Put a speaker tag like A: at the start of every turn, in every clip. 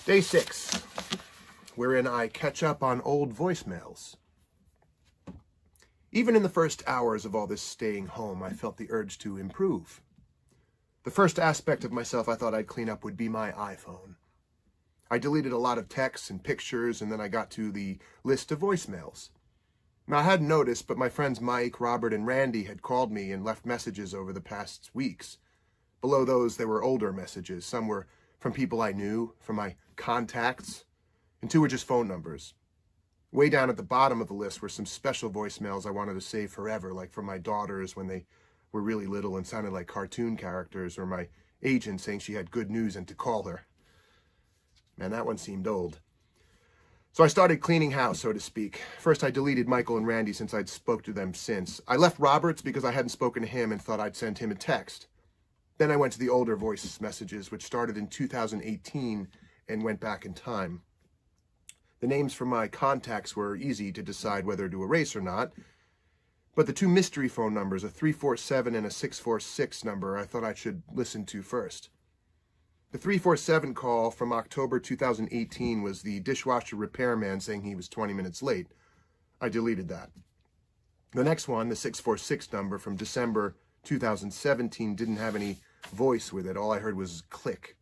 A: Day 6, wherein I catch up on old voicemails. Even in the first hours of all this staying home, I felt the urge to improve. The first aspect of myself I thought I'd clean up would be my iPhone. I deleted a lot of texts and pictures, and then I got to the list of voicemails. Now, I hadn't noticed, but my friends Mike, Robert, and Randy had called me and left messages over the past weeks. Below those, there were older messages. Some were from people I knew, from my contacts, and 2 were just phone numbers. Way down at the bottom of the list were some special voicemails I wanted to save forever, like from my daughters when they were really little and sounded like cartoon characters, or my agent saying she had good news and to call her. Man, that one seemed old. So I started cleaning house, so to speak. First, I deleted Michael and Randy since I'd spoke to them since. I left Roberts because I hadn't spoken to him and thought I'd send him a text. Then I went to the older voice messages, which started in 2018 and went back in time. The names from my contacts were easy to decide whether to erase or not, but the 2 mystery phone numbers, a 347 and a 646 number, I thought I should listen to first. The 347 call from October 2018 was the dishwasher repairman saying he was 20 minutes late. I deleted that. The next one, the 646 number from December 2017, didn't have any voice with it. All I heard was click.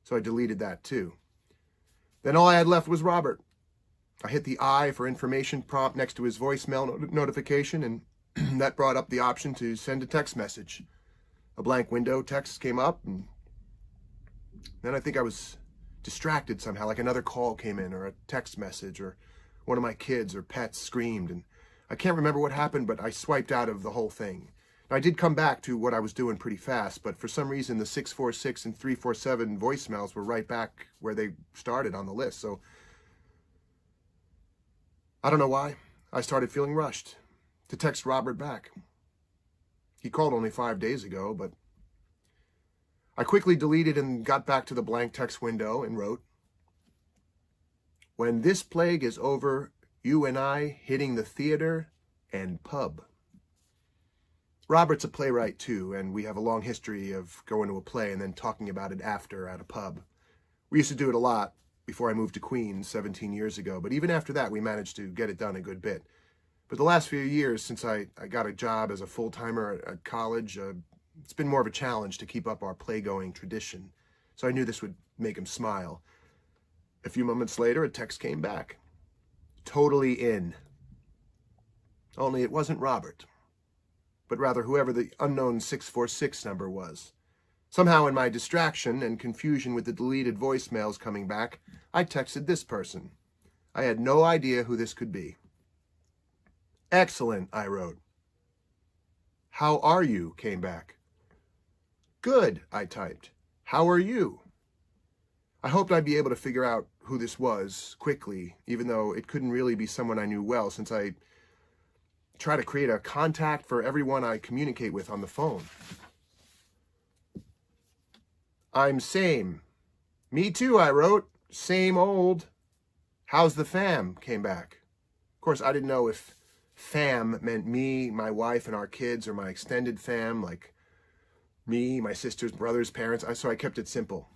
A: So I deleted that too. Then all I had left was Robert. I hit the I for information prompt next to his voicemail notification, and that brought up the option to send a text message. A blank window text came up, and then I think I was distracted somehow, like another call came in, or a text message, or one of my kids or pets screamed, and I can't remember what happened, but I swiped out of the whole thing. I did come back to what I was doing pretty fast, but for some reason the 646 and 347 voicemails were right back where they started on the list. So I don't know why. I started feeling rushed to text Robert back. He called only 5 days ago, but I quickly deleted and got back to the blank text window and wrote, "When this plague is over, you and I hitting the theater and pub." Robert's a playwright too, and we have a long history of going to a play and then talking about it after at a pub. We used to do it a lot before I moved to Queens 17 years ago, but even after that, we managed to get it done a good bit. But the last few years, since I got a job as a full-timer at college, it's been more of a challenge to keep up our play-going tradition, so I knew this would make him smile. A few moments later, a text came back. Totally in. Only it wasn't Robert, but rather whoever the unknown 646 number was. Somehow in my distraction and confusion with the deleted voicemails coming back, I texted this person. I had no idea who this could be. "Excellent," I wrote. "How are you?" came back. "Good," I typed. "How are you?" I hoped I'd be able to figure out who this was quickly, even though it couldn't really be someone I knew well, since I try to create a contact for everyone I communicate with on the phone. "I'm same." "Me too," I wrote. "Same old." "How's the fam?" came back. Of course, I didn't know if fam meant me, my wife, and our kids, or my extended fam, like me, my sisters, brothers, parents, so I kept it simple.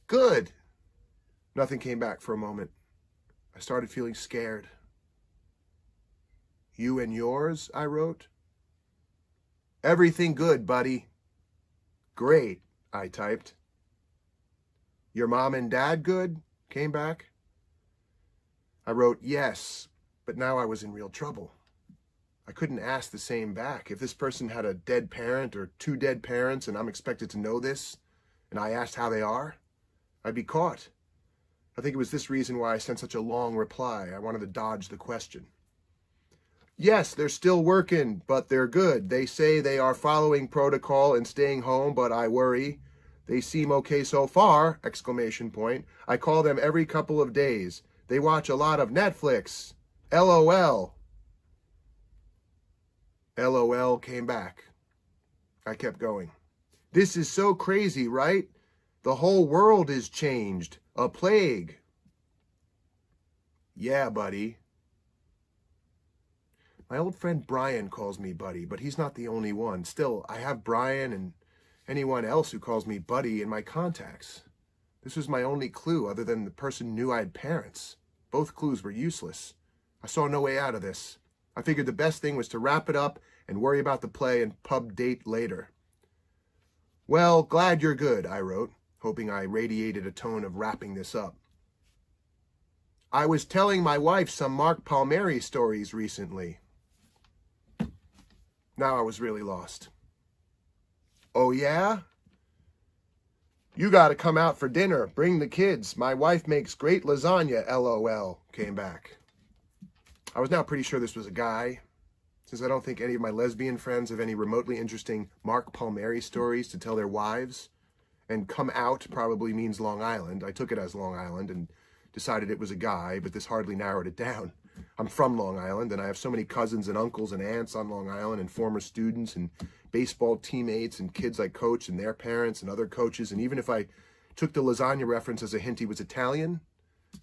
A: "Good." Nothing came back for a moment. I started feeling scared. "You and yours?" I wrote. "Everything good, buddy." "Great," I typed. "Your mom and dad good?" came back. I wrote yes, but now I was in real trouble. I couldn't ask the same back. If this person had a dead parent or 2 dead parents and I'm expected to know this, and I asked how they are, I'd be caught. I think it was this reason why I sent such a long reply. I wanted to dodge the question. "Yes, they're still working, but they're good. They say they are following protocol and staying home, but I worry. They seem okay so far!" Exclamation point. "I call them every couple of days. They watch a lot of Netflix. LOL." LOL came back. I kept going. "This is so crazy, right? The whole world is changed. A plague." "Yeah, buddy." My old friend Brian calls me buddy, but he's not the only one. Still, I have Brian and anyone else who calls me buddy in my contacts. This was my only clue other than the person knew I had parents. Both clues were useless. I saw no way out of this. I figured the best thing was to wrap it up and worry about the play and pub date later. Well, glad you're good, I wrote, hoping I radiated a tone of wrapping this up. I was telling my wife some Mark Palmieri stories recently. Now I was really lost. Oh, yeah? You gotta come out for dinner. Bring the kids. My wife makes great lasagna, LOL, came back. I was now pretty sure this was a guy, since I don't think any of my lesbian friends have any remotely interesting Mark Palmieri stories to tell their wives. And come out probably means Long Island. I took it as Long Island and decided it was a guy, but this hardly narrowed it down. I'm from Long Island, and I have so many cousins and uncles and aunts on Long Island, and former students and baseball teammates and kids I coach and their parents and other coaches. And even if I took the lasagna reference as a hint he was Italian,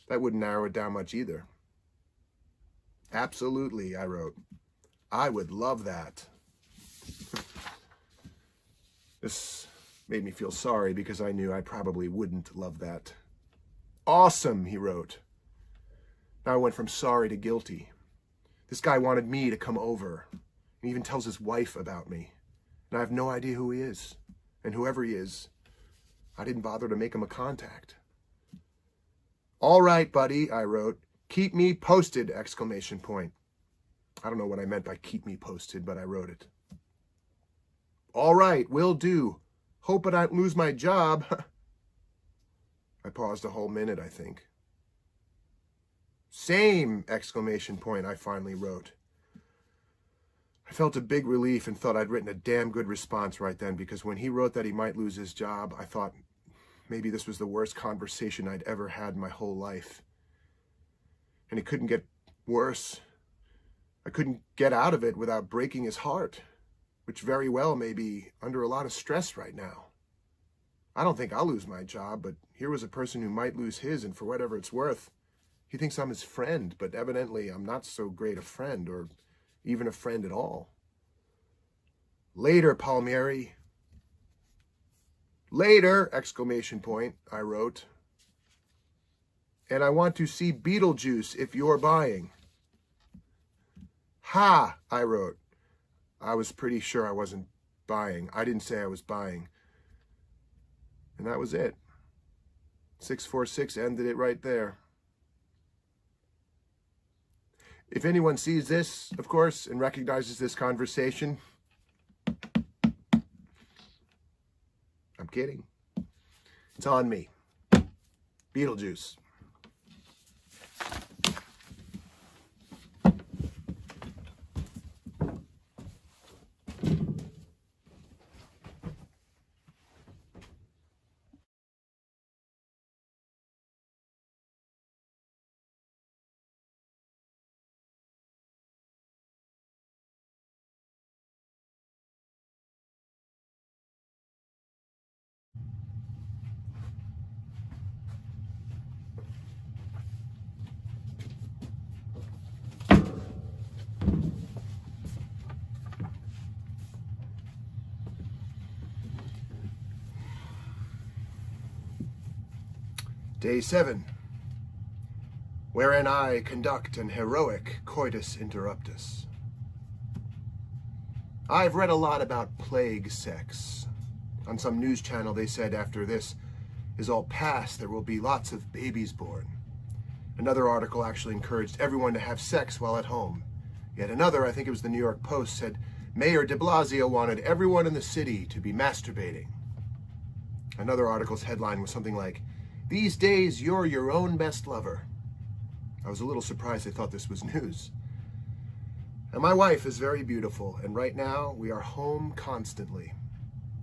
A: that wouldn't narrow it down much either. Absolutely, I wrote. I would love that. This made me feel sorry because I knew I probably wouldn't love that. Awesome, he wrote. Now I went from sorry to guilty. This guy wanted me to come over. He even tells his wife about me. And I have no idea who he is. And whoever he is, I didn't bother to make him a contact. All right, buddy, I wrote. Keep me posted, exclamation point. I don't know what I meant by keep me posted, but I wrote it. All right, will do. Hope I don't lose my job. I paused a whole minute, I think. Same, exclamation point, I finally wrote. I felt a big relief and thought I'd written a damn good response right then, because when he wrote that he might lose his job, I thought maybe this was the worst conversation I'd ever had in my whole life. And it couldn't get worse. I couldn't get out of it without breaking his heart, which very well may be under a lot of stress right now. I don't think I'll lose my job, but here was a person who might lose his, and for whatever it's worth, he thinks I'm his friend, but evidently I'm not so great a friend, or even a friend at all. Later, Palmieri. Later, exclamation point, I wrote. And I want to see Beetlejuice if you're buying. Ha, I wrote. I was pretty sure I wasn't buying. I didn't say I was buying. And that was it. 646 ended it right there. If anyone sees this, of course, and recognizes this conversation, I'm kidding. It's on me. Beetlejuice. Day 7, wherein I conduct an heroic coitus interruptus. I've read a lot about plague sex. On some news channel they said after this is all past, there will be lots of babies born. Another article actually encouraged everyone to have sex while at home. Yet another, I think it was the New York Post, said Mayor de Blasio wanted everyone in the city to be masturbating. Another article's headline was something like, "These days, you're your own best lover." I was a little surprised they thought this was news. And my wife is very beautiful, and right now we are home constantly.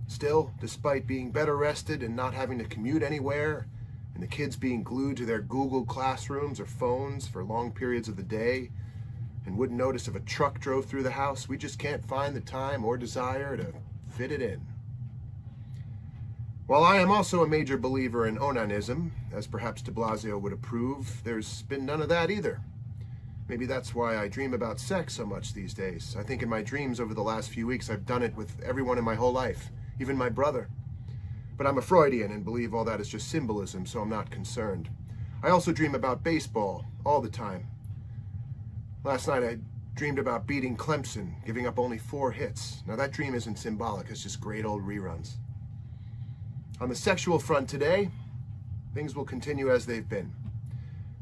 A: Still, despite being better rested and not having to commute anywhere, and the kids being glued to their Google classrooms or phones for long periods of the day, and wouldn't notice if a truck drove through the house, we just can't find the time or desire to fit it in. While I am also a major believer in onanism, as perhaps de Blasio would approve, there's been none of that either. Maybe that's why I dream about sex so much these days. I think in my dreams over the last few weeks I've done it with everyone in my whole life, even my brother. But I'm a Freudian and believe all that is just symbolism, so I'm not concerned. I also dream about baseball all the time. Last night I dreamed about beating Clemson, giving up only 4 hits. Now that dream isn't symbolic, it's just great old reruns. On the sexual front today, things will continue as they've been.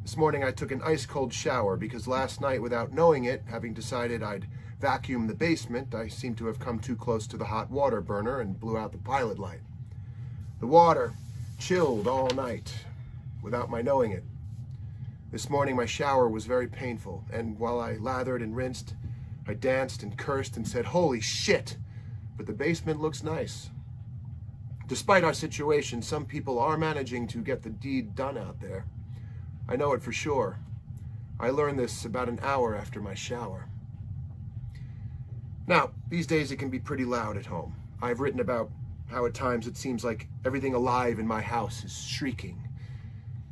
A: This morning I took an ice-cold shower because last night, without knowing it, having decided I'd vacuum the basement, I seemed to have come too close to the hot water burner and blew out the pilot light. The water chilled all night without my knowing it. This morning my shower was very painful, and while I lathered and rinsed, I danced and cursed and said, "Holy shit!" But the basement looks nice. Despite our situation, some people are managing to get the deed done out there. I know it for sure. I learned this about an hour after my shower. Now, these days it can be pretty loud at home. I've written about how at times it seems like everything alive in my house is shrieking.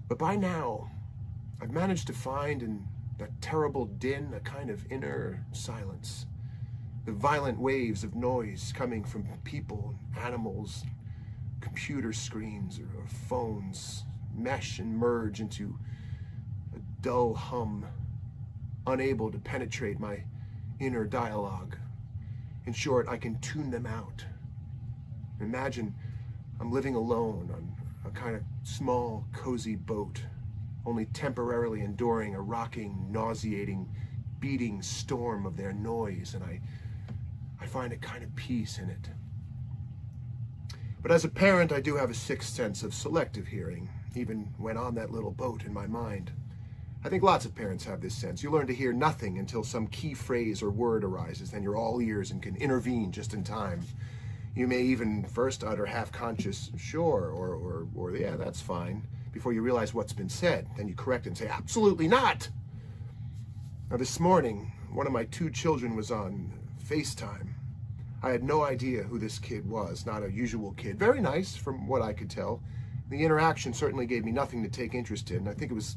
A: But by now, I've managed to find in that terrible din a kind of inner silence. The violent waves of noise coming from people, animals, computer screens or phones mesh and merge into a dull hum, unable to penetrate my inner dialogue. In short, I can tune them out. Imagine I'm living alone on a kind of small, cozy boat, only temporarily enduring a rocking, nauseating, beating storm of their noise, and I find a kind of peace in it. But as a parent, I do have a sixth sense of selective hearing, even when on that little boat in my mind. I think lots of parents have this sense. You learn to hear nothing until some key phrase or word arises, then you're all ears and can intervene just in time. You may even first utter half-conscious, "Sure," or "Yeah, that's fine," before you realize what's been said. Then you correct it and say, "Absolutely not!" Now this morning, one of my 2 children was on FaceTime. I had no idea who this kid was, not a usual kid. Very nice, from what I could tell. The interaction certainly gave me nothing to take interest in. I think it was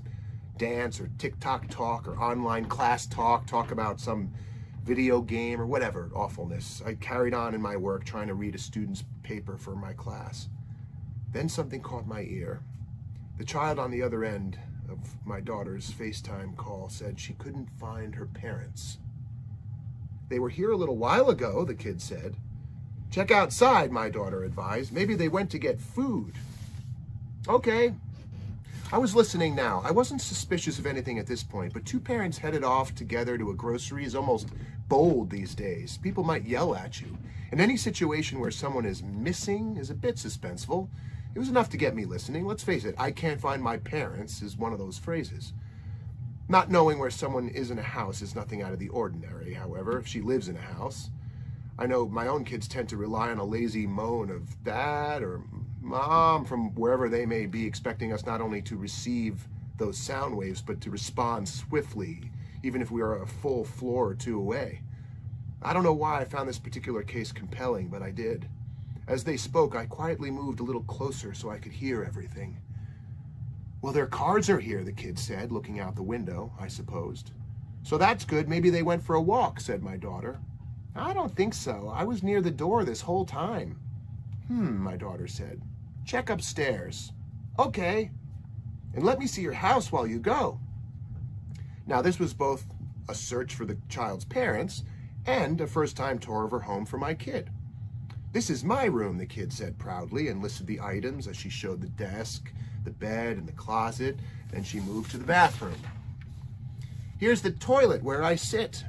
A: dance or TikTok talk or online class talk about some video game or whatever awfulness. I carried on in my work trying to read a student's paper for my class. Then something caught my ear. The child on the other end of my daughter's FaceTime call said she couldn't find her parents. "They were here a little while ago," the kid said. "Check outside," my daughter advised. "Maybe they went to get food." Okay. I was listening now. I wasn't suspicious of anything at this point, but 2 parents headed off together to a grocery is almost bold these days. People might yell at you. And any situation where someone is missing is a bit suspenseful. It was enough to get me listening. Let's face it, "I can't find my parents" is one of those phrases. Not knowing where someone is in a house is nothing out of the ordinary, however, if she lives in a house. I know my own kids tend to rely on a lazy moan of "Dad" or "Mom" from wherever they may be, expecting us not only to receive those sound waves, but to respond swiftly, even if we are a full floor or 2 away. I don't know why I found this particular case compelling, but I did. As they spoke, I quietly moved a little closer so I could hear everything. "Well, their cars are here," the kid said, looking out the window, I supposed. "So that's good. Maybe they went for a walk," said my daughter. "I don't think so. I was near the door this whole time." My daughter said. "Check upstairs." "Okay. And let me see your house while you go." Now, this was both a search for the child's parents and a first-time tour of her home for my kid. "This is my room," the kid said proudly, and listed the items as she showed the desk, the bed, and the closet. Then she moved to the bathroom. "Here's the toilet where I sit,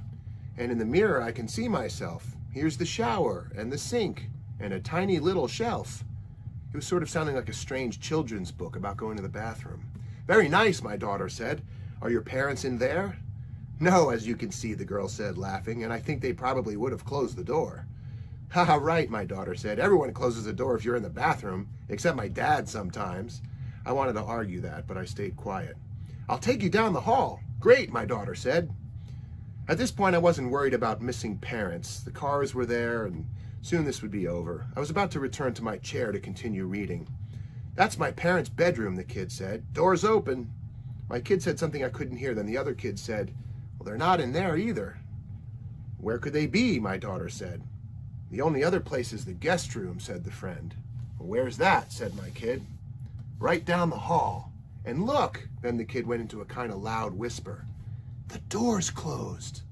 A: and in the mirror I can see myself. Here's the shower and the sink and a tiny little shelf." It was sort of sounding like a strange children's book about going to the bathroom. "Very nice," my daughter said. "Are your parents in there?" "No, as you can see," the girl said, laughing, "and I think they probably would have closed the door." "Haha, right," my daughter said. "Everyone closes the door if you're in the bathroom, except my dad sometimes." I wanted to argue that, but I stayed quiet. "I'll take you down the hall." "Great," my daughter said. At this point, I wasn't worried about missing parents. The cars were there, and soon this would be over. I was about to return to my chair to continue reading. "That's my parents' bedroom," the kid said. "Door's open." My kid said something I couldn't hear. Then the other kid said, "Well, they're not in there either." "Where could they be?" my daughter said. "The only other place is the guest room," said the friend. "Where's that?" said my kid. "Right down the hall. And look," then the kid went into a kind of loud whisper, "the door's closed."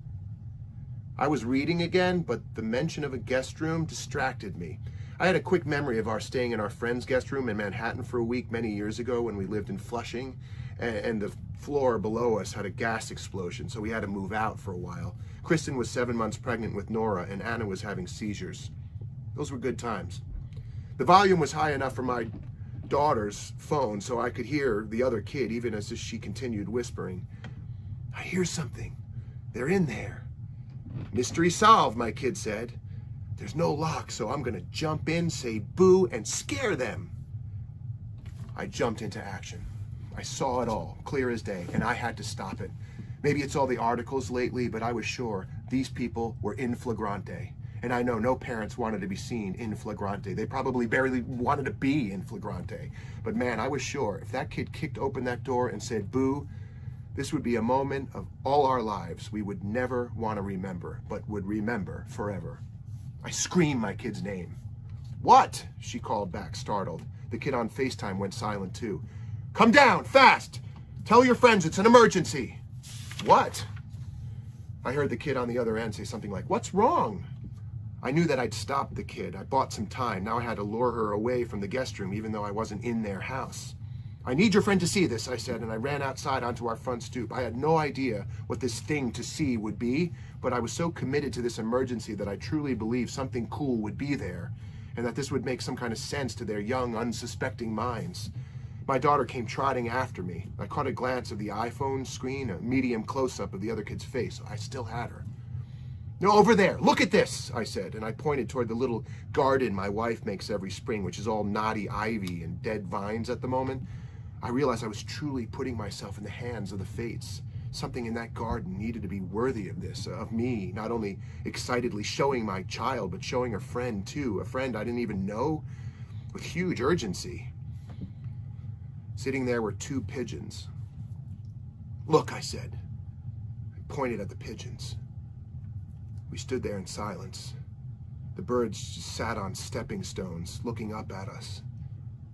A: I was reading again, but the mention of a guest room distracted me. I had a quick memory of our staying in our friend's guest room in Manhattan for a week many years ago when we lived in Flushing, and the floor below us had a gas explosion, so we had to move out for a while. Kristen was 7 months pregnant with Nora, and Anna was having seizures. Those were good times. The volume was high enough for my daughter's phone so I could hear the other kid, even as she continued whispering, "I hear something. They're in there." "Mystery solved," my kid said. "There's no lock, so I'm going to jump in, say boo, and scare them." I jumped into action. I saw it all, clear as day, and I had to stop it. Maybe it's all the articles lately, but I was sure these people were in flagrante. And I know no parents wanted to be seen in flagrante. They probably barely wanted to be in flagrante. But man, I was sure if that kid kicked open that door and said boo, this would be a moment of all our lives we would never want to remember, but would remember forever. I screamed my kid's name. "What?" she called back, startled. The kid on FaceTime went silent too. "Come down, fast! Tell your friends it's an emergency." "What?" I heard the kid on the other end say something like, "What's wrong?" I knew that I'd stopped the kid. I bought some time. Now I had to lure her away from the guest room, even though I wasn't in their house. "I need your friend to see this," I said, and I ran outside onto our front stoop. I had no idea what this thing to see would be, but I was so committed to this emergency that I truly believed something cool would be there, and that this would make some kind of sense to their young, unsuspecting minds. My daughter came trotting after me. I caught a glance of the iPhone screen, a medium close-up of the other kid's face. I still had her. "No, over there, look at this," I said, and I pointed toward the little garden my wife makes every spring, which is all knotty ivy and dead vines at the moment. I realized I was truly putting myself in the hands of the fates. Something in that garden needed to be worthy of this, of me, not only excitedly showing my child, but showing a friend too, a friend I didn't even know, with huge urgency. Sitting there were 2 pigeons. "Look," I said. I pointed at the pigeons. We stood there in silence. The birds just sat on stepping stones, looking up at us.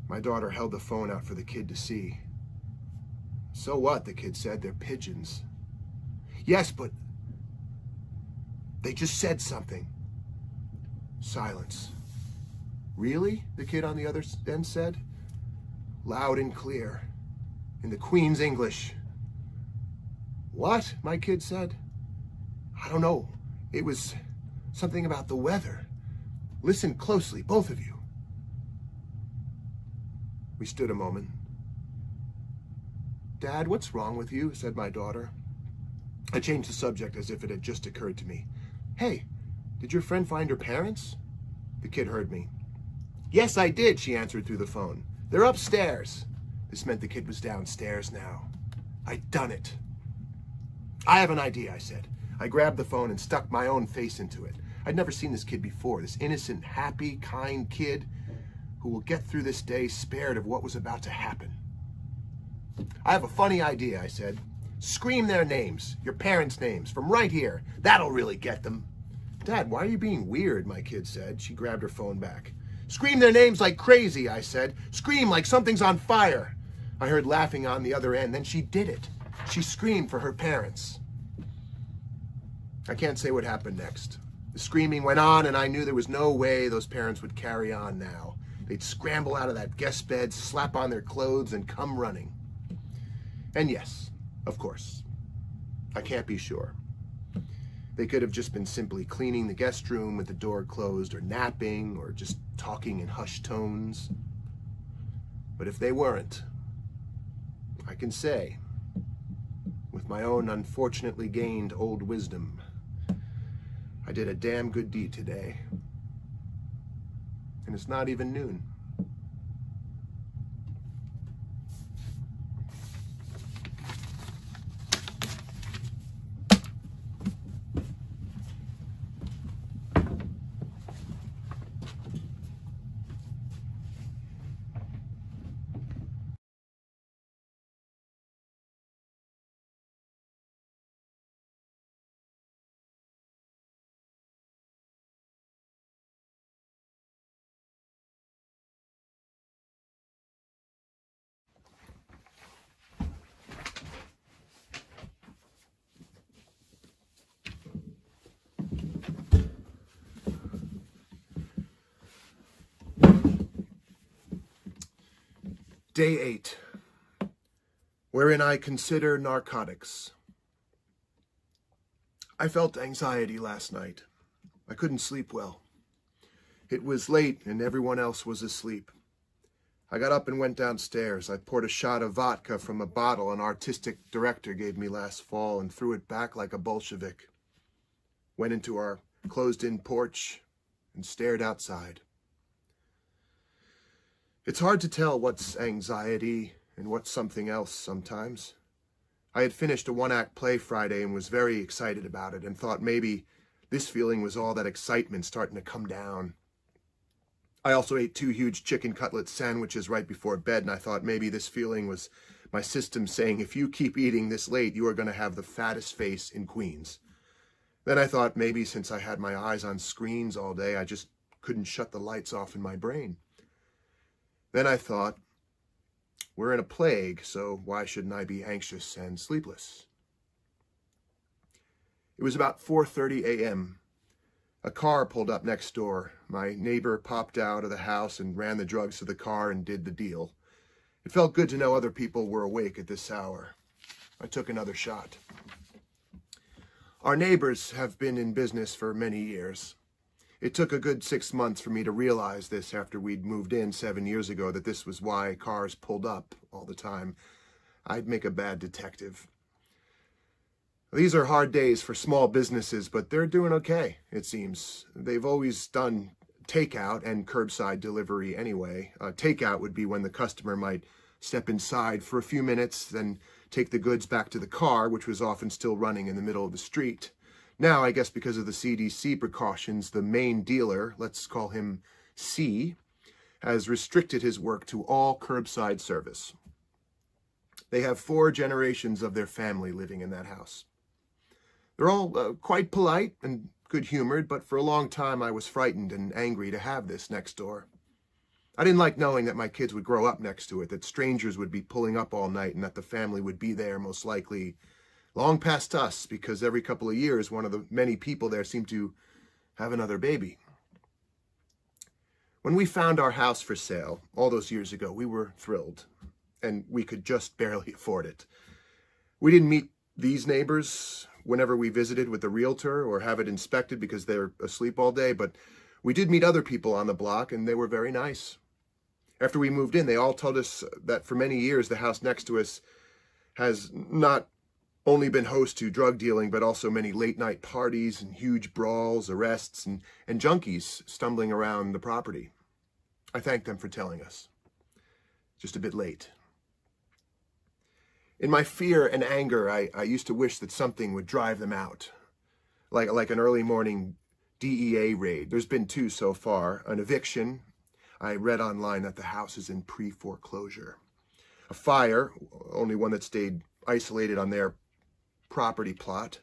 A: My daughter held the phone out for the kid to see. "So what?" the kid said. "They're pigeons." "Yes, but they just said something." Silence. "Really?" the kid on the other end said. Loud and clear, in the Queen's English. "What?" my kid said. "I don't know. It was something about the weather. Listen closely, both of you." We stood a moment. "Dad, what's wrong with you?" said my daughter. I changed the subject as if it had just occurred to me. "Hey, did your friend find her parents?" The kid heard me. "Yes, I did," she answered through the phone. "They're upstairs." This meant the kid was downstairs now. I'd done it. "I have an idea," I said. I grabbed the phone and stuck my own face into it. I'd never seen this kid before, this innocent, happy, kind kid who will get through this day spared of what was about to happen. "I have a funny idea," I said. "Scream their names, your parents' names, from right here. That'll really get them." "Dad, why are you being weird?" my kid said. She grabbed her phone back. "Scream their names like crazy," I said. "Scream like something's on fire." I heard laughing on the other end. Then she did it. She screamed for her parents. I can't say what happened next. The screaming went on, and I knew there was no way those parents would carry on now. They'd scramble out of that guest bed, slap on their clothes, and come running. And yes, of course, I can't be sure. They could have just been simply cleaning the guest room with the door closed, or napping, or just talking in hushed tones. But if they weren't, I can say, with my own unfortunately gained old wisdom, I did a damn good deed today. And it's not even noon. Day 8, wherein I consider narcotics. I felt anxiety last night. I couldn't sleep well. It was late and everyone else was asleep. I got up and went downstairs. I poured a shot of vodka from a bottle an artistic director gave me last fall and threw it back like a Bolshevik. Went into our closed-in porch and stared outside. It's hard to tell what's anxiety and what's something else sometimes. I had finished a one-act play Friday and was very excited about it and thought maybe this feeling was all that excitement starting to come down. I also ate 2 huge chicken cutlet sandwiches right before bed, and I thought maybe this feeling was my system saying, if you keep eating this late, you are going to have the fattest face in Queens. Then I thought maybe since I had my eyes on screens all day, I just couldn't shut the lights off in my brain. Then I thought, we're in a plague, so why shouldn't I be anxious and sleepless? It was about 4:30 a.m. A car pulled up next door. My neighbor popped out of the house and ran the drugs to the car and did the deal. It felt good to know other people were awake at this hour. I took another shot. Our neighbors have been in business for many years. It took a good 6 months for me to realize this after we'd moved in 7 years ago, that this was why cars pulled up all the time. I'd make a bad detective. These are hard days for small businesses, but they're doing okay, it seems. They've always done takeout and curbside delivery anyway. Takeout would be when the customer might step inside for a few minutes, then take the goods back to the car, which was often still running in the middle of the street. Now, I guess because of the CDC precautions, the main dealer, let's call him C, has restricted his work to all curbside service. They have 4 generations of their family living in that house. They're all quite polite and good-humored, but for a long time I was frightened and angry to have this next door. I didn't like knowing that my kids would grow up next to it, that strangers would be pulling up all night, and that the family would be there most likely long past us, because every couple of years one of the many people there seemed to have another baby. When we found our house for sale all those years ago, we were thrilled, and we could just barely afford it. We didn't meet these neighbors whenever we visited with the realtor or have it inspected because they're asleep all day, but we did meet other people on the block, and they were very nice. After we moved in, they all told us that for many years the house next to us has not only been host to drug dealing, but also many late-night parties and huge brawls, arrests, and junkies stumbling around the property. I thanked them for telling us. Just a bit late. In my fear and anger, I used to wish that something would drive them out, like an early morning DEA raid. There's been 2 so far. An eviction. I read online that the house is in pre-foreclosure. A fire, only one that stayed isolated on their property plot.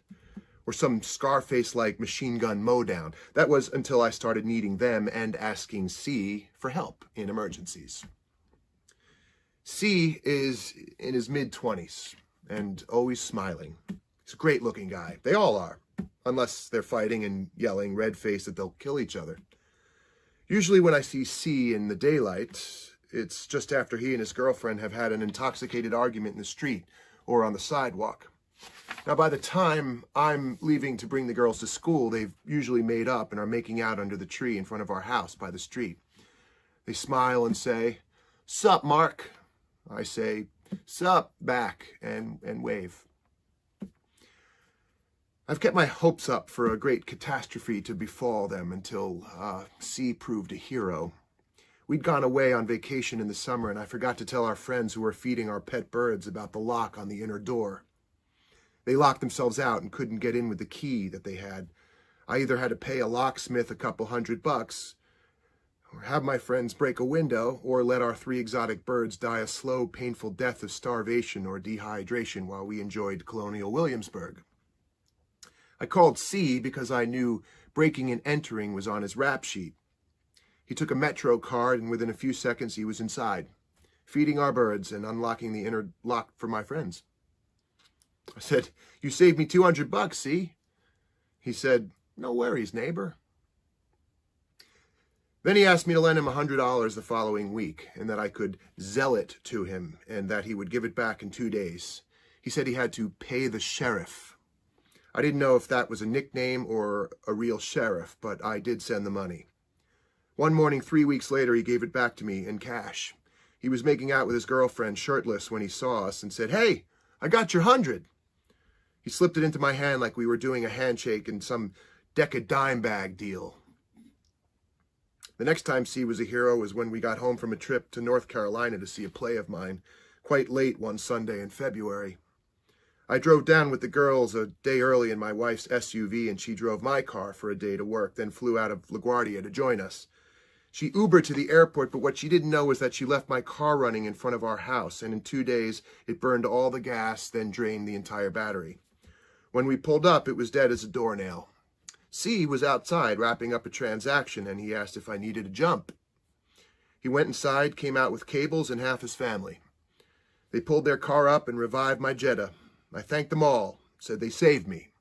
A: Or some Scarface-like machine gun mowdown. That was until I started needing them and asking C for help in emergencies. C is in his mid-20s and always smiling. He's a great-looking guy. They all are, unless they're fighting and yelling red-faced that they'll kill each other. Usually when I see C in the daylight, it's just after he and his girlfriend have had an intoxicated argument in the street or on the sidewalk. Now, by the time I'm leaving to bring the girls to school, they've usually made up and are making out under the tree in front of our house by the street. They smile and say, "Sup, Mark?" I say, "Sup," back and wave. I've kept my hopes up for a great catastrophe to befall them until C proved a hero. We'd gone away on vacation in the summer, and I forgot to tell our friends who were feeding our pet birds about the lock on the inner door. They locked themselves out and couldn't get in with the key that they had. I either had to pay a locksmith a couple $100, or have my friends break a window, or let our 3 exotic birds die a slow, painful death of starvation or dehydration while we enjoyed colonial Williamsburg. I called C because I knew breaking and entering was on his rap sheet. He took a Metro card, and within a few seconds he was inside, feeding our birds and unlocking the inner lock for my friends. I said, "You saved me $200, C." He said, "No worries, neighbor." Then he asked me to lend him $100 the following week, and that I could sell it to him, and that he would give it back in 2 days. He said he had to pay the sheriff. I didn't know if that was a nickname or a real sheriff, but I did send the money. One morning, 3 weeks later, he gave it back to me in cash. He was making out with his girlfriend shirtless when he saw us and said, "Hey, I got your 100. He slipped it into my hand like we were doing a handshake in some deck-a-dime bag deal. The next time C was a hero was when we got home from a trip to North Carolina to see a play of mine, quite late one Sunday in February. I drove down with the girls a day early in my wife's SUV, and she drove my car for a day to work, then flew out of LaGuardia to join us. She Ubered to the airport, but what she didn't know was that she left my car running in front of our house, and in 2 days it burned all the gas, then drained the entire battery. When we pulled up, it was dead as a doornail. C was outside wrapping up a transaction, and he asked if I needed a jump. He went inside, came out with cables and half his family. They pulled their car up and revived my Jetta. I thanked them all, said they saved me,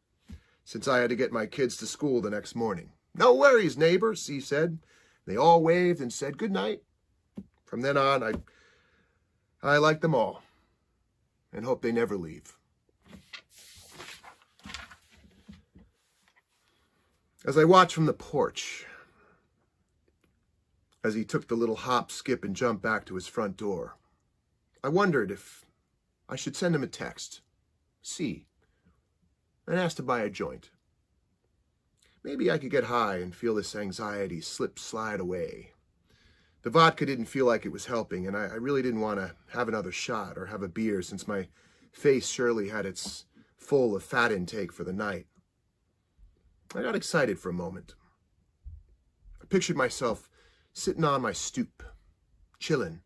A: since I had to get my kids to school the next morning. "No worries, neighbor," C said. They all waved and said good night. From then on, I like them all and hope they never leave. As I watched from the porch, as he took the little hop, skip, and jump back to his front door, I wondered if I should send him a text, C, and ask to buy a joint. Maybe I could get high and feel this anxiety slide away. The vodka didn't feel like it was helping, and I really didn't want to have another shot or have a beer, since my face surely had its full of fat intake for the night. I got excited for a moment. I pictured myself sitting on my stoop, chillin',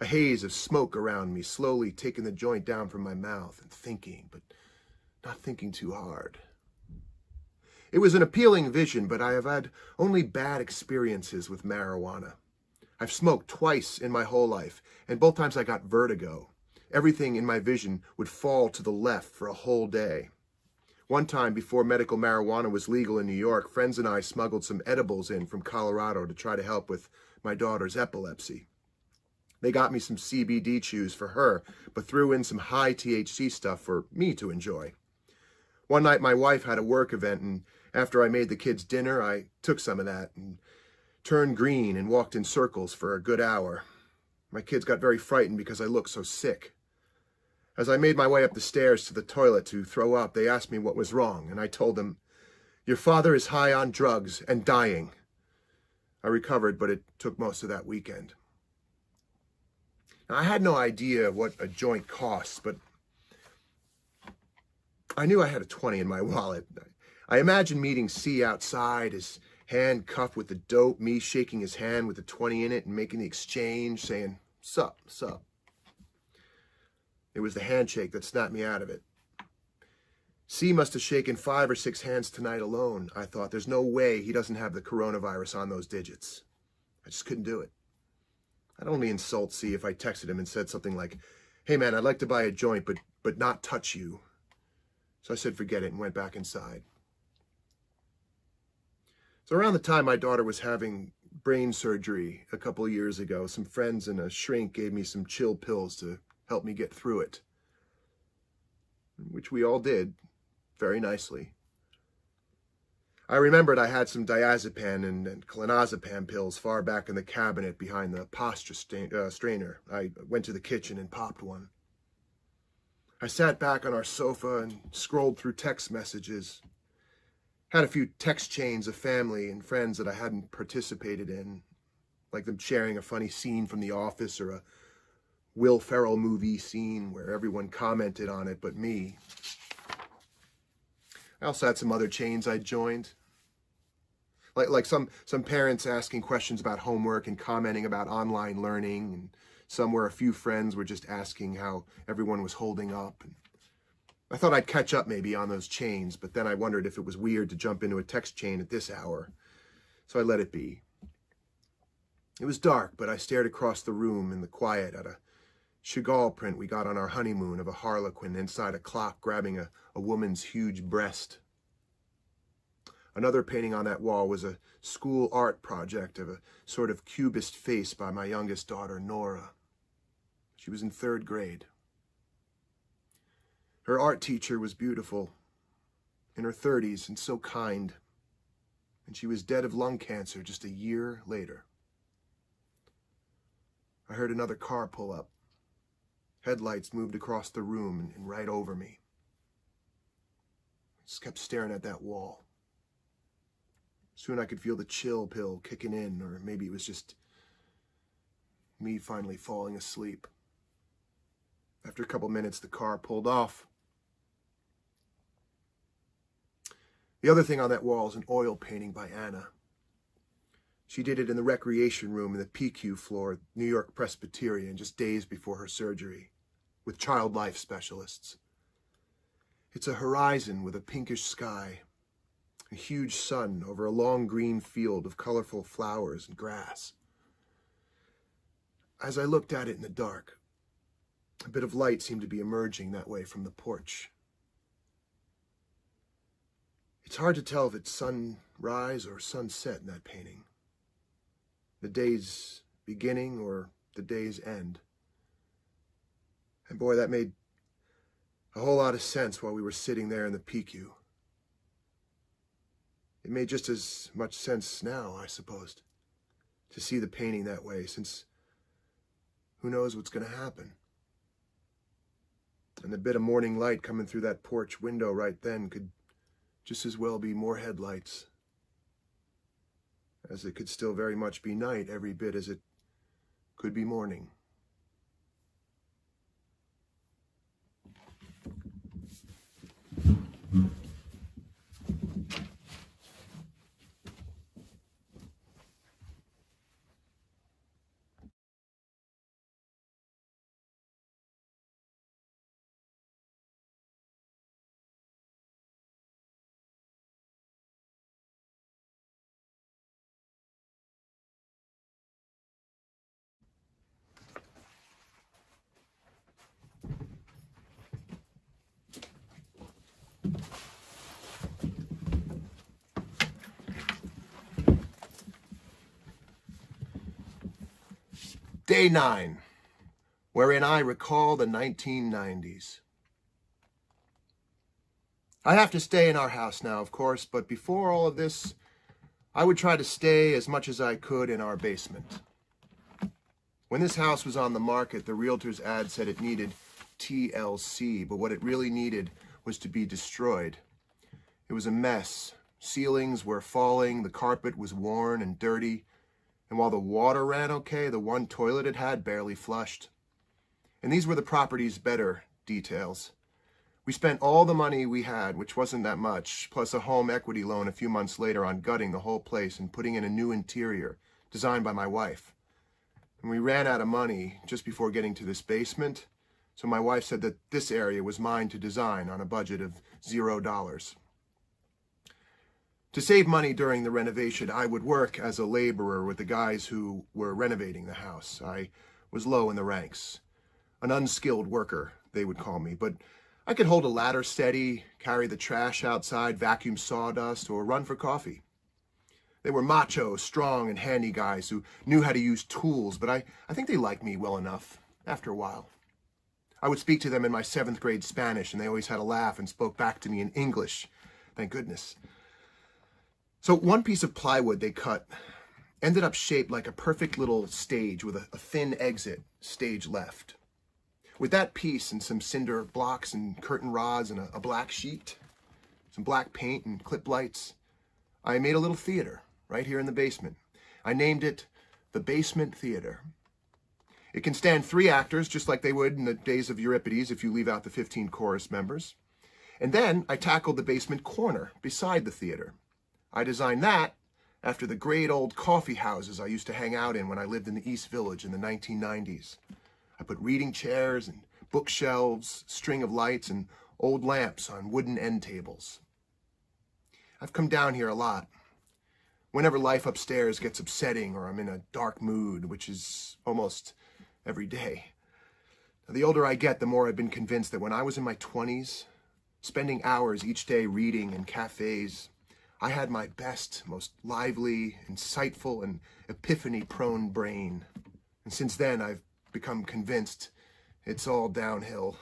A: a haze of smoke around me, slowly taking the joint down from my mouth and thinking, but not thinking too hard. It was an appealing vision, but I have had only bad experiences with marijuana. I've smoked twice in my whole life, and both times I got vertigo. Everything in my vision would fall to the left for a whole day. One time, before medical marijuana was legal in New York, friends and I smuggled some edibles in from Colorado to try to help with my daughter's epilepsy. They got me some CBD chews for her, but threw in some high THC stuff for me to enjoy. One night, my wife had a work event, and after I made the kids dinner, I took some of that and turned green and walked in circles for a good hour. My kids got very frightened because I looked so sick. As I made my way up the stairs to the toilet to throw up, they asked me what was wrong, and I told them, "Your father is high on drugs and dying." I recovered, but it took most of that weekend. Now, I had no idea what a joint costs, but I knew I had a 20 in my wallet. I imagined meeting C outside, his hand cuffed with the dope, me shaking his hand with the 20 in it and making the exchange, saying, "Sup, sup." It was the handshake that snapped me out of it. C must have shaken 5 or 6 hands tonight alone, I thought. There's no way he doesn't have the coronavirus on those digits. I just couldn't do it. I'd only insult C if I texted him and said something like, "Hey man, I'd like to buy a joint, but not touch you." So I said forget it and went back inside. So around the time my daughter was having brain surgery a couple of years ago, some friends and a shrink gave me some chill pills to help me get through it, which we all did very nicely. I remembered I had some diazepam and clonazepam pills far back in the cabinet behind the posture strainer. I went to the kitchen and popped one. I sat back on our sofa and scrolled through text messages. Had a few text chains of family and friends that I hadn't participated in, like them sharing a funny scene from The Office or a Will Ferrell movie scene where everyone commented on it but me. I also had some other chains I joined, like some parents asking questions about homework and commenting about online learning, and some where a few friends were just asking how everyone was holding up. And I thought I'd catch up maybe on those chains, but then I wondered if it was weird to jump into a text chain at this hour, so I let it be. It was dark, but I stared across the room in the quiet at a Chagall print we got on our honeymoon of a harlequin inside a clock grabbing a woman's huge breast. Another painting on that wall was a school art project of a sort of cubist face by my youngest daughter, Nora. She was in 3rd grade. Her art teacher was beautiful, in her 30s and so kind, and she was dead of lung cancer just a year later. I heard another car pull up. Headlights moved across the room and right over me. I just kept staring at that wall. Soon I could feel the chill pill kicking in, or maybe it was just me finally falling asleep. After a couple minutes, the car pulled off. The other thing on that wall is an oil painting by Anna. She did it in the recreation room in the PQ floor at New York Presbyterian just days before her surgery, with child life specialists. It's a horizon with a pinkish sky, a huge sun over a long green field of colorful flowers and grass. As I looked at it in the dark, a bit of light seemed to be emerging that way from the porch. It's hard to tell if it's sunrise or sunset in that painting, the day's beginning or the day's end. And boy, that made a whole lot of sense while we were sitting there in the PQ. It made just as much sense now, I suppose, to see the painting that way, since who knows what's going to happen. And the bit of morning light coming through that porch window right then could just as well be more headlights, as it could still very much be night every bit as it could be morning. Day 9, wherein I recall the 1990s. I have to stay in our house now, of course, but before all of this, I would try to stay as much as I could in our basement. When this house was on the market, the realtor's ad said it needed TLC, but what it really needed was to be destroyed. It was a mess. Ceilings were falling, the carpet was worn and dirty, and while the water ran okay, the one toilet it had barely flushed. And these were the property's better details. We spent all the money we had, which wasn't that much, plus a home equity loan a few months later on gutting the whole place and putting in a new interior, designed by my wife. And we ran out of money just before getting to this basement, so my wife said that this area was mine to design on a budget of $0. To save money during the renovation, I would work as a laborer with the guys who were renovating the house. I was low in the ranks. An unskilled worker, they would call me, but I could hold a ladder steady, carry the trash outside, vacuum sawdust, or run for coffee. They were macho, strong, and handy guys who knew how to use tools, but I think they liked me well enough after a while. I would speak to them in my 7th grade Spanish, and they always had a laugh and spoke back to me in English. Thank goodness. So one piece of plywood they cut ended up shaped like a perfect little stage with a thin exit, stage left. With that piece and some cinder blocks and curtain rods and a black sheet, some black paint and clip lights, I made a little theater right here in the basement. I named it the Basement Theater. It can stand 3 actors, just like they would in the days of Euripides if you leave out the 15 chorus members. And then I tackled the basement corner beside the theater. I designed that after the great old coffee houses I used to hang out in when I lived in the East Village in the 1990s. I put reading chairs and bookshelves, string of lights, and old lamps on wooden end tables. I've come down here a lot. Whenever life upstairs gets upsetting or I'm in a dark mood, which is almost every day. Now, the older I get, the more I've been convinced that when I was in my 20s, spending hours each day reading in cafes, I had my best, most lively, insightful, and epiphany-prone brain. And since then, I've become convinced it's all downhill.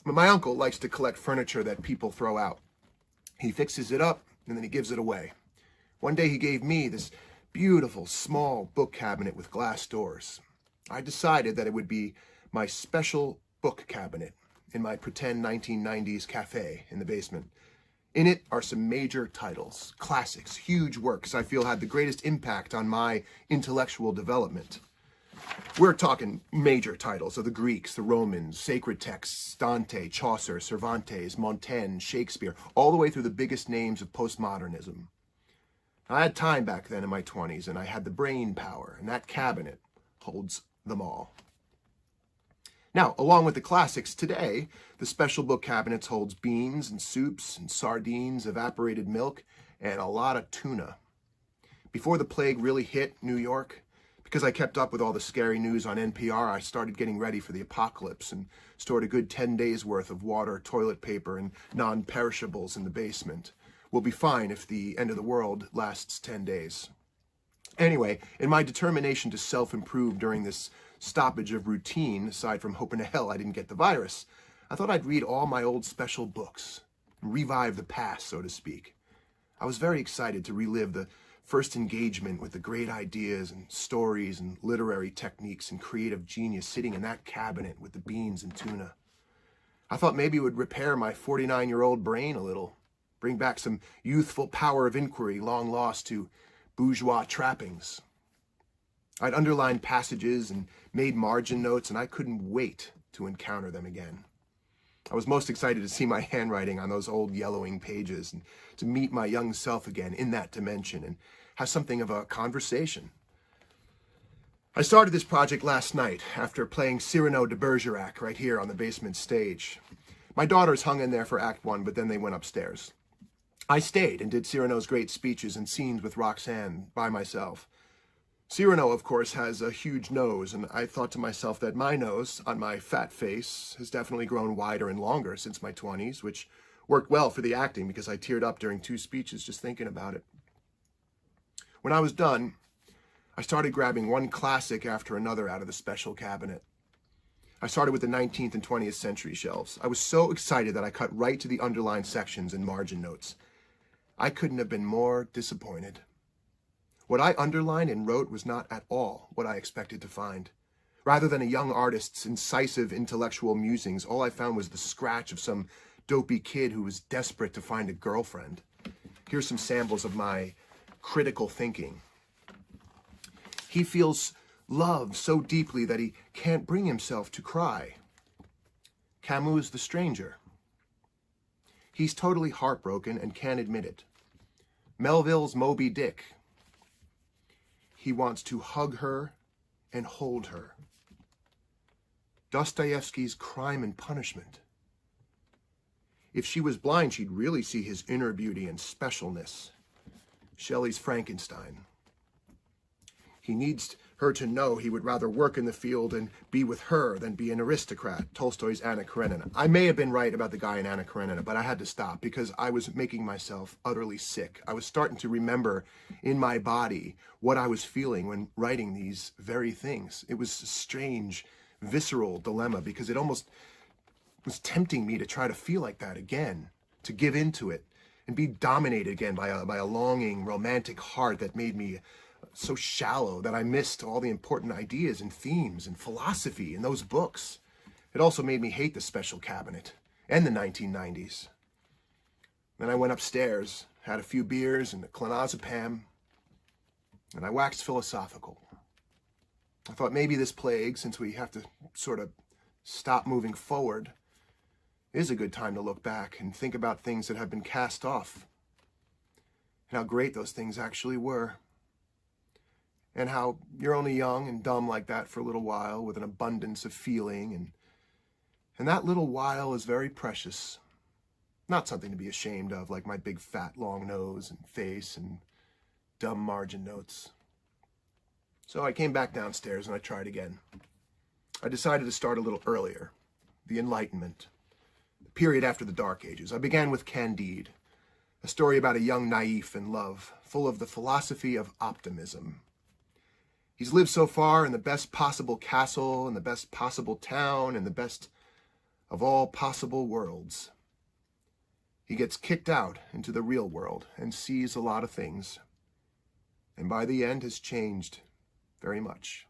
A: My uncle likes to collect furniture that people throw out. He fixes it up, and then he gives it away. One day he gave me this beautiful, small book cabinet with glass doors. I decided that it would be my special book cabinet in my pretend 1990s cafe in the basement. In it are some major titles, classics, huge works I feel had the greatest impact on my intellectual development. We're talking major titles of the Greeks, the Romans, sacred texts, Dante, Chaucer, Cervantes, Montaigne, Shakespeare, all the way through the biggest names of postmodernism. I had time back then in my 20s, and I had the brain power, and that cabinet holds them all. Now, along with the classics, today, the special book cabinets holds beans and soups and sardines, evaporated milk, and a lot of tuna. Before the plague really hit New York, because I kept up with all the scary news on NPR, I started getting ready for the apocalypse and stored a good 10 days worth of water, toilet paper, and non-perishables in the basement. We'll be fine if the end of the world lasts 10 days. Anyway, in my determination to self-improve during this stoppage of routine, aside from hoping to hell I didn't get the virus, I thought I'd read all my old special books, and revive the past, so to speak. I was very excited to relive the first engagement with the great ideas and stories and literary techniques and creative genius sitting in that cabinet with the beans and tuna. I thought maybe it would repair my 49-year-old brain a little, bring back some youthful power of inquiry long lost to bourgeois trappings. I'd underlined passages and made margin notes, and I couldn't wait to encounter them again. I was most excited to see my handwriting on those old yellowing pages and to meet my young self again in that dimension and have something of a conversation. I started this project last night after playing Cyrano de Bergerac right here on the basement stage. My daughters hung in there for Act 1, but then they went upstairs. I stayed and did Cyrano's great speeches and scenes with Roxanne by myself. Cyrano, of course, has a huge nose, and I thought to myself that my nose, on my fat face, has definitely grown wider and longer since my 20s, which worked well for the acting because I teared up during 2 speeches just thinking about it. When I was done, I started grabbing one classic after another out of the special cabinet. I started with the 19th and 20th century shelves. I was so excited that I cut right to the underlined sections and margin notes. I couldn't have been more disappointed. What I underlined and wrote was not at all what I expected to find. Rather than a young artist's incisive intellectual musings, all I found was the scratch of some dopey kid who was desperate to find a girlfriend. Here's some samples of my critical thinking. He feels love so deeply that he can't bring himself to cry. Camus' The Stranger. He's totally heartbroken and can't admit it. Melville's Moby Dick. He wants to hug her and hold her. Dostoevsky's Crime and Punishment. If she was blind, she'd really see his inner beauty and specialness. Shelley's Frankenstein. He needs her to know he would rather work in the field and be with her than be an aristocrat. Tolstoy's Anna Karenina. I may have been right about the guy in Anna Karenina, but I had to stop because I was making myself utterly sick. I was starting to remember in my body what I was feeling when writing these very things. It was a strange, visceral dilemma because it almost was tempting me to try to feel like that again, to give into it and be dominated again by a longing, romantic heart that made me so shallow that I missed all the important ideas and themes and philosophy in those books. It also made me hate the special cabinet and the 1990s. Then I went upstairs, had a few beers and a clonazepam, and I waxed philosophical. I thought maybe this plague, since we have to sort of stop moving forward, is a good time to look back and think about things that have been cast off, and how great those things actually were. And how you're only young and dumb like that for a little while with an abundance of feeling. And that little while is very precious. Not something to be ashamed of, like my big fat long nose and face and dumb margin notes. So I came back downstairs and I tried again. I decided to start a little earlier. The Enlightenment. The period after the Dark Ages. I began with Candide. A story about a young naif in love, full of the philosophy of optimism. He's lived so far in the best possible castle, in the best possible town, in the best of all possible worlds. He gets kicked out into the real world and sees a lot of things, and by the end has changed very much.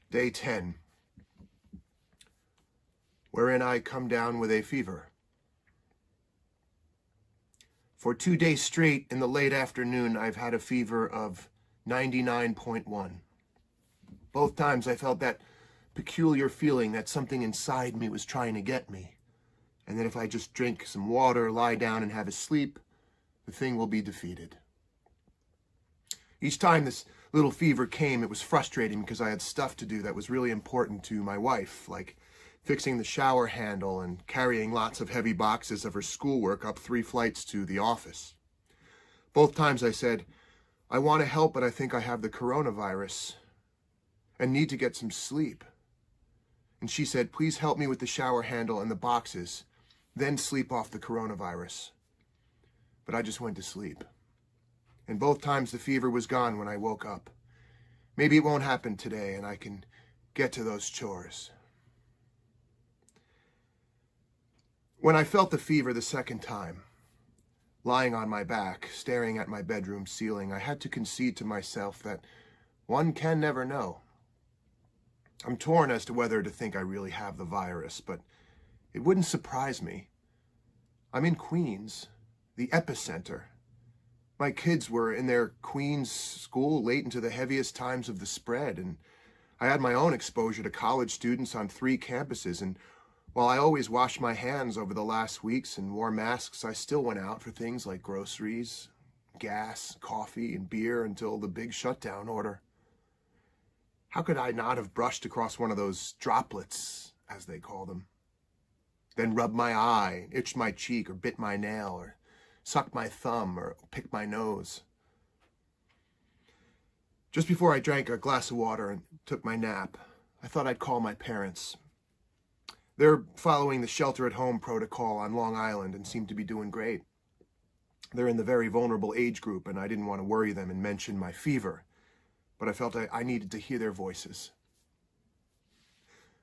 A: Day 10, wherein I come down with a fever. For 2 days straight in the late afternoon, I've had a fever of 99.1. Both times I felt that peculiar feeling that something inside me was trying to get me, and that if I just drink some water, lie down, and have a sleep, the thing will be defeated. Each time this little fever came, it was frustrating because I had stuff to do that was really important to my wife, like fixing the shower handle and carrying lots of heavy boxes of her schoolwork up 3 flights to the office. Both times I said, I want to help, but I think I have the coronavirus and need to get some sleep. And she said, please help me with the shower handle and the boxes, then sleep off the coronavirus. But I just went to sleep. And both times the fever was gone when I woke up. Maybe it won't happen today and I can get to those chores. When I felt the fever the second time, lying on my back, staring at my bedroom ceiling, I had to concede to myself that one can never know. I'm torn as to whether to think I really have the virus, but it wouldn't surprise me. I'm in Queens, the epicenter. My kids were in their Queens school late into the heaviest times of the spread, and I had my own exposure to college students on 3 campuses, and while I always washed my hands over the last weeks and wore masks, I still went out for things like groceries, gas, coffee, and beer until the big shutdown order. How could I not have brushed across one of those droplets, as they call them, then rubbed my eye, itched my cheek, or bit my nail, or sucked my thumb, or picked my nose? Just before I drank a glass of water and took my nap, I thought I'd call my parents. They're following the shelter-at-home protocol on Long Island and seem to be doing great. They're in the very vulnerable age group, and I didn't want to worry them and mention my fever, but I felt I needed to hear their voices.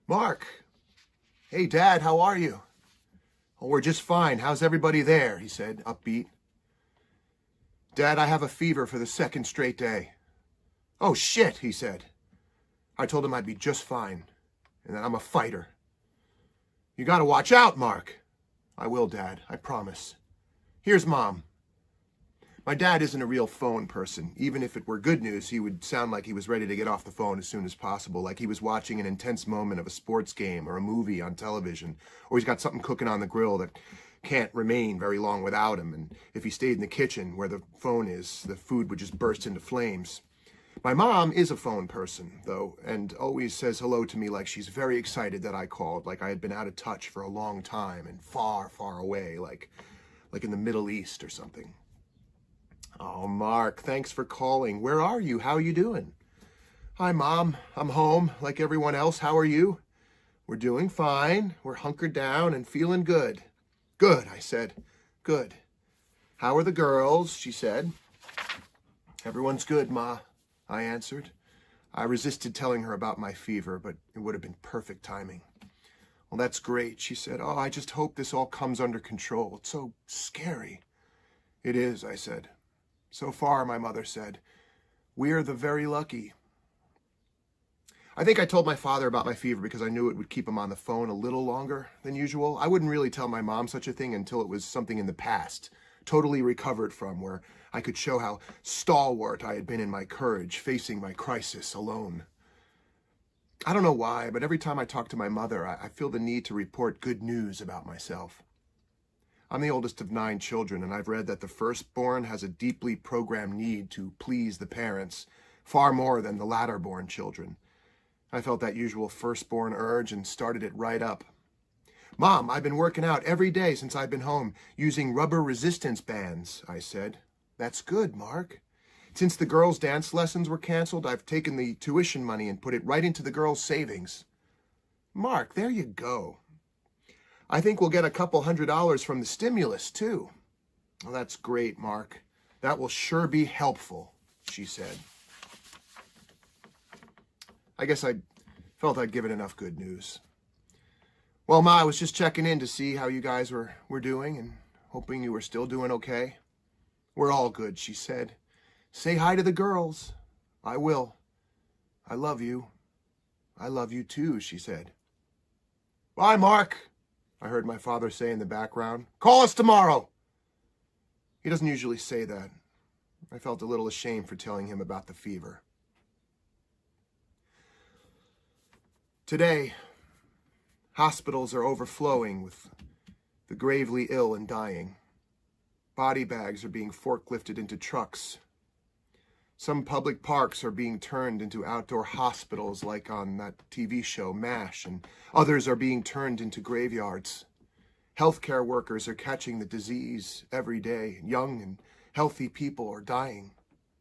A: Mark! Hey, Dad, how are you? Oh, we're just fine. How's everybody there? He said, upbeat. Dad, I have a fever for the 2nd straight day. Oh, shit, he said. I told him I'd be just fine, and that I'm a fighter. You gotta watch out, Mark. I will, Dad, I promise. Here's Mom. My dad isn't a real phone person. Even if it were good news, he would sound like he was ready to get off the phone as soon as possible, like he was watching an intense moment of a sports game or a movie on television, or he's got something cooking on the grill that can't remain very long without him, and if he stayed in the kitchen where the phone is, the food would just burst into flames. My mom is a phone person, though, and always says hello to me like she's very excited that I called, like I had been out of touch for a long time and far, far away, like in the Middle East or something. Oh, Mark, thanks for calling. Where are you? How are you doing? Hi, Mom. I'm home, like everyone else. How are you? We're doing fine. We're hunkered down and feeling good. Good, I said. Good. How are the girls? She said. Everyone's good, Ma, I answered. I resisted telling her about my fever, but it would have been perfect timing. Well, that's great, she said. Oh, I just hope this all comes under control. It's so scary. It is, I said. So far, my mother said, we're the very lucky. I think I told my father about my fever because I knew it would keep him on the phone a little longer than usual. I wouldn't really tell my mom such a thing until it was something in the past, totally recovered from, where I could show how stalwart I had been in my courage, facing my crisis alone. I don't know why, but every time I talk to my mother, I feel the need to report good news about myself. I'm the oldest of 9 children, and I've read that the firstborn has a deeply programmed need to please the parents, far more than the latter-born children. I felt that usual firstborn urge and started it right up. "Mom, I've been working out every day since I've been home, using rubber resistance bands," I said. "That's good, Mark. Since the girls' dance lessons were canceled, I've taken the tuition money and put it right into the girls' savings." "Mark, there you go. I think we'll get a couple $100 from the stimulus, too." "Well, that's great, Mark. That will sure be helpful," she said. I guess I felt I'd given enough good news. "Well, Ma, I was just checking in to see how you guys were doing and hoping you were still doing okay." "We're all good," she said. "Say hi to the girls." "I will. I love you." "I love you too," she said. "Bye, Mark," I heard my father say in the background. "Call us tomorrow." He doesn't usually say that. I felt a little ashamed for telling him about the fever. Today, hospitals are overflowing with the gravely ill and dying. Body bags are being forklifted into trucks. Some public parks are being turned into outdoor hospitals like on that TV show MASH, and others are being turned into graveyards. Healthcare workers are catching the disease every day. Young and healthy people are dying.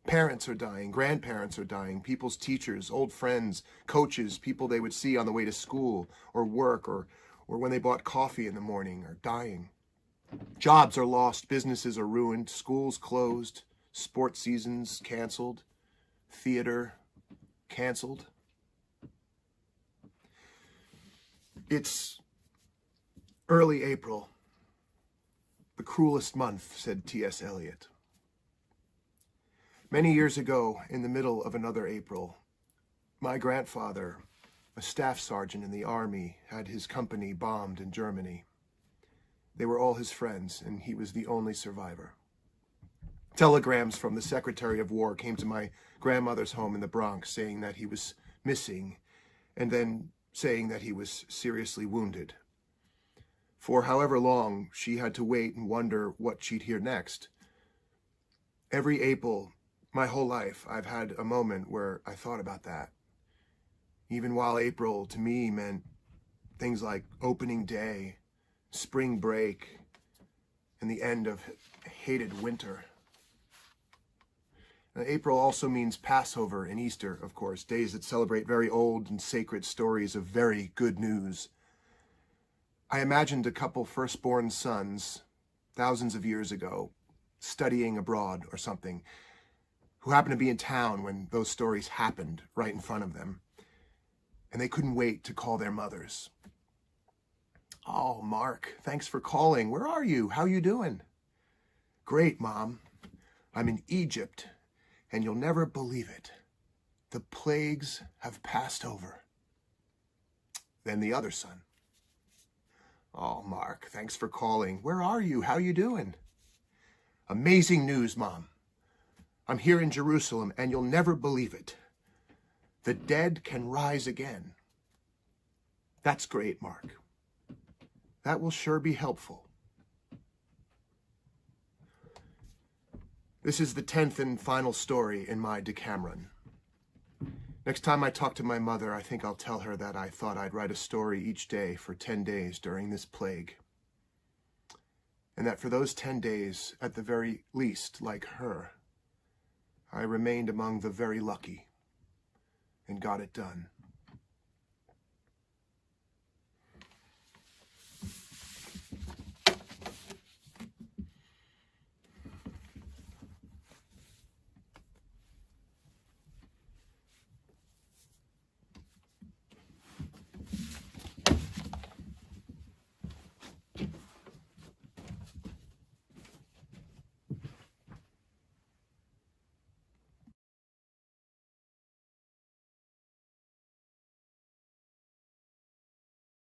A: Parents are dying, grandparents are dying, people's teachers, old friends, coaches, people they would see on the way to school or work or when they bought coffee in the morning are dying. Jobs are lost, businesses are ruined, schools closed, sports seasons canceled, theater canceled. It's early April, the cruelest month, said T.S. Eliot. Many years ago, in the middle of another April, my grandfather, a staff sergeant in the army, had his company bombed in Germany. They were all his friends, and he was the only survivor. Telegrams from the Secretary of War came to my grandmother's home in the Bronx saying that he was missing, and then saying that he was seriously wounded. For however long, she had to wait and wonder what she'd hear next. Every April, my whole life, I've had a moment where I thought about that. Even while April to me meant things like opening day, spring break, and the end of hated winter. Now, April also means Passover and Easter, of course, days that celebrate very old and sacred stories of very good news. I imagined a couple firstborn sons, thousands of years ago, studying abroad or something, who happened to be in town when those stories happened right in front of them. And they couldn't wait to call their mothers. "Oh, Mark, thanks for calling. Where are you? How you doing?" "Great, Mom. I'm in Egypt, and you'll never believe it. The plagues have passed over." Then the other son. "Oh, Mark, thanks for calling. Where are you? How you doing?" "Amazing news, Mom. I'm here in Jerusalem, and you'll never believe it. The dead can rise again." "That's great, Mark. That will sure be helpful." This is the 10th and final story in my Decameron. Next time I talk to my mother, I think I'll tell her that I thought I'd write a story each day for 10 days during this plague. And that for those 10 days, at the very least, like her, I remained among the very lucky and got it done.